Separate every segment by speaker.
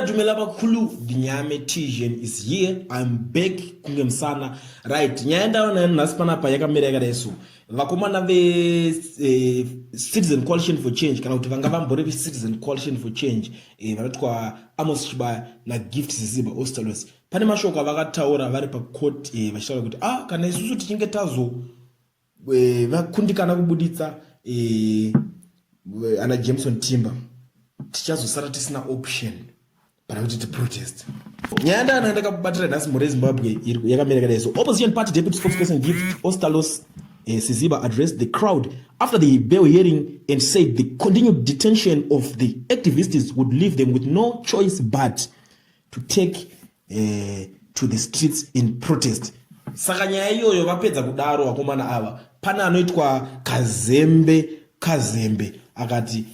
Speaker 1: dumela bakulu dinyame Tijan is here. I'm back kunge msana. Right, nyaenda na nasipana pa yakamera yakareso. Vakomana ve Citizen Coalition for Change kana kuti vanga vambore Citizen Coalition for Change vanotwa Amos Chibaya na Gift Ziziba Ostalos. Pane mashoko vakataura vari pa court vachitaura kuti kana isusu tichinge tazo vakundikana kubuditsa ana Jameson Timber tichazosara tisina option para kuti protest. Nyanda anaenda kubatira nhasi muri Zimbabwe yakamira kadaiso. Opposition party deputy spokesperson Gift Ostalos Siziba addressed the crowd after the bail hearing and said the continued detention of the activists would leave them with no choice but to take to the streets in protest. Saka nyaya iyoyo vapedza kudaro vakomana ava pana anoitwa Kazembe akati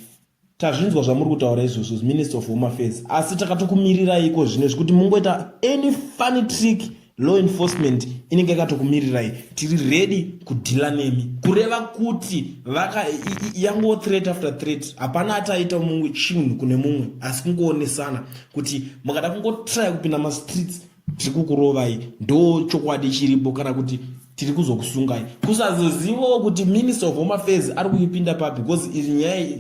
Speaker 1: tazvinzwa zvamuri kutaura izvozvo Minister of Home Affairs asi takatokumirirai iko zvino zvikuti mungoita any funny trick law enforcement inenge yakatokumirirai tiri ready kudhila nemi kureva kuti yango threat after threat hapana ataita mumwe chinhu kune mumwe asi kungoonesana kuti mukada kungotry kupinda streets tikukurovai ndo chokwadi chiripo kana kuti tiri kuzokusungai kusazozivo kuti Minister of Home Affairs ari kuipinda pa because iri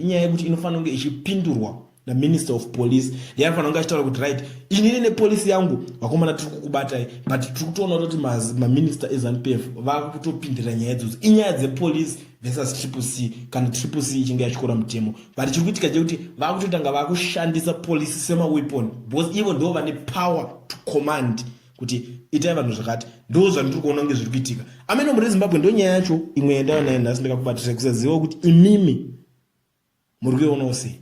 Speaker 1: nyaya yekuti inofanira kunge ichipindurwa na Minister of Police yanofanira kunge achitaura kuti right inini nepolisi yangu vakomana tiri kukubatai but tiri kutoona kuti maminister eZANU-PF vakutopindira nyaya idzodzo inyaya dzepolice versus Triple C kana Triple C ichinge yachikora mutemo but chiri kuitika chekuti vakutotanga vakushandisa police sema weapon because ivo ndo vane power to command kuti itai vanhu zvakati ndo zvandiri kuona kunge zviri kuitika amene muri Zimbabwe ndo nyaya yacho imwe yendayo nayo nhasi ndakakubatira kusaziva kuti imimi muri kuiona sei.